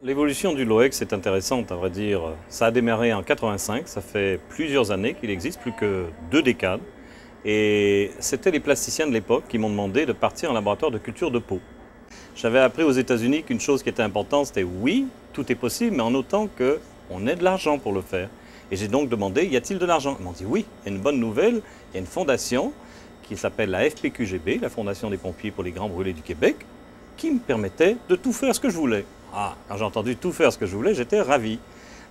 L'évolution du LOEX est intéressante, à vrai dire. Ça a démarré en 85, ça fait plusieurs années qu'il existe, plus que 2 décades. Et c'était les plasticiens de l'époque qui m'ont demandé de partir en laboratoire de culture de peau. J'avais appris aux États-Unis qu'une chose qui était importante, c'était oui, tout est possible, mais en autant qu'on ait de l'argent pour le faire. Et j'ai donc demandé, y a-t-il de l'argent? Ils m'ont dit oui, il y a une bonne nouvelle, il y a une fondation qui s'appelle la FPQGB, la Fondation des pompiers pour les grands brûlés du Québec, qui me permettait de tout faire ce que je voulais. Quand j'ai entendu tout faire ce que je voulais, j'étais ravi.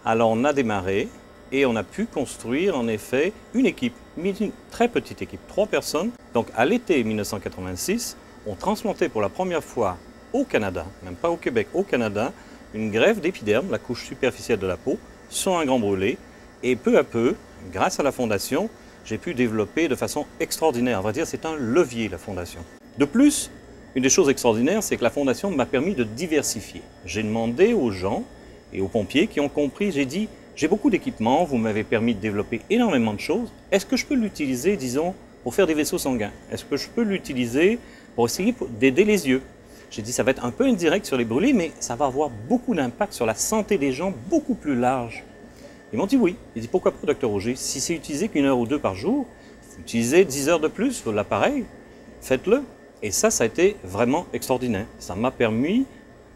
Alors on a démarré et on a pu construire en effet une équipe, une très petite équipe, 3 personnes. Donc à l'été 1986, on transplantait pour la première fois au Canada, même pas au Québec, au Canada, une greffe d'épiderme, la couche superficielle de la peau, sur un grand brûlé. Et peu à peu, grâce à la fondation, j'ai pu développer de façon extraordinaire. On va dire c'est un levier, la fondation. De plus, une des choses extraordinaires, c'est que la fondation m'a permis de diversifier. J'ai demandé aux gens et aux pompiers qui ont compris, j'ai dit, j'ai beaucoup d'équipements, vous m'avez permis de développer énormément de choses. Est-ce que je peux l'utiliser, disons, pour faire des vaisseaux sanguins? Est-ce que je peux l'utiliser pour essayer d'aider les yeux? J'ai dit, ça va être un peu indirect sur les brûlés, mais ça va avoir beaucoup d'impact sur la santé des gens, beaucoup plus large. Ils m'ont dit oui. Ils dit, pourquoi pas, docteur Auger? Si c'est utilisé qu'1 heure ou 2 par jour, utilisez 10 heures de plus sur l'appareil, faites-le. Et ça a été vraiment extraordinaire. Ça m'a permis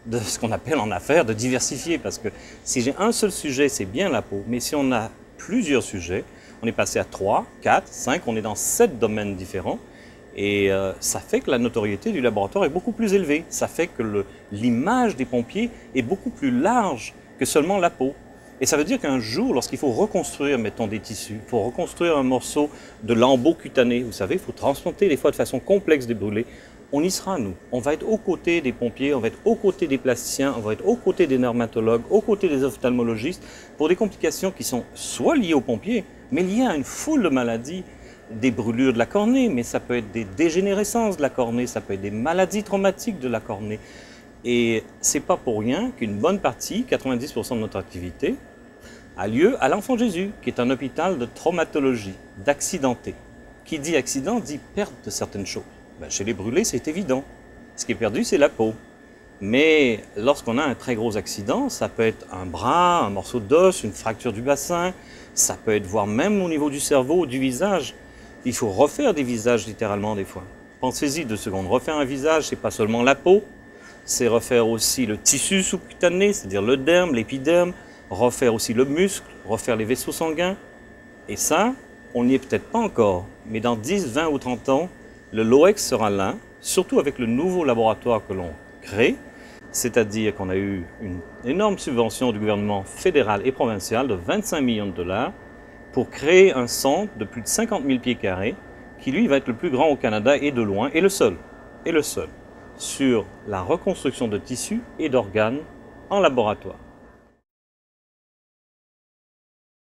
de ce qu'on appelle en affaires de diversifier. Parce que si j'ai un seul sujet, c'est bien la peau. Mais si on a plusieurs sujets, on est passé à 3, 4, 5, on est dans 7 domaines différents. Et ça fait que la notoriété du laboratoire est beaucoup plus élevée. Ça fait que l'image des pompiers est beaucoup plus large que seulement la peau. Et ça veut dire qu'un jour, lorsqu'il faut reconstruire, mettons, des tissus, il faut reconstruire un morceau de lambeau cutané, vous savez, il faut transplanter des fois de façon complexe des brûlés, on y sera, nous. On va être aux côtés des pompiers, on va être aux côtés des plasticiens, on va être aux côtés des dermatologues, aux côtés des ophtalmologistes, pour des complications qui sont soit liées aux pompiers, mais liées à une foule de maladies, des brûlures de la cornée, mais ça peut être des dégénérescences de la cornée, ça peut être des maladies traumatiques de la cornée. Et c'est pas pour rien qu'une bonne partie, 90% de notre activité, a lieu à l'Enfant Jésus, qui est un hôpital de traumatologie, d'accidentés. Qui dit accident dit perte de certaines choses. Chez les brûlés, c'est évident. Ce qui est perdu, c'est la peau. Mais lorsqu'on a un très gros accident, ça peut être un bras, un morceau d'os, une fracture du bassin, ça peut être voire même au niveau du cerveau ou du visage. Il faut refaire des visages littéralement des fois. Pensez-y 2 secondes. Refaire un visage, c'est pas seulement la peau, c'est refaire aussi le tissu sous-cutané, c'est-à-dire le derme, l'épiderme, refaire aussi le muscle, refaire les vaisseaux sanguins. Et ça, on n'y est peut-être pas encore, mais dans 10, 20 ou 30 ans, le LOEX sera là, surtout avec le nouveau laboratoire que l'on crée, c'est-à-dire qu'on a eu une énorme subvention du gouvernement fédéral et provincial de 25 millions de dollars pour créer un centre de plus de 50 000 pieds carrés qui, lui, va être le plus grand au Canada et de loin, et le seul, sur la reconstruction de tissus et d'organes en laboratoire.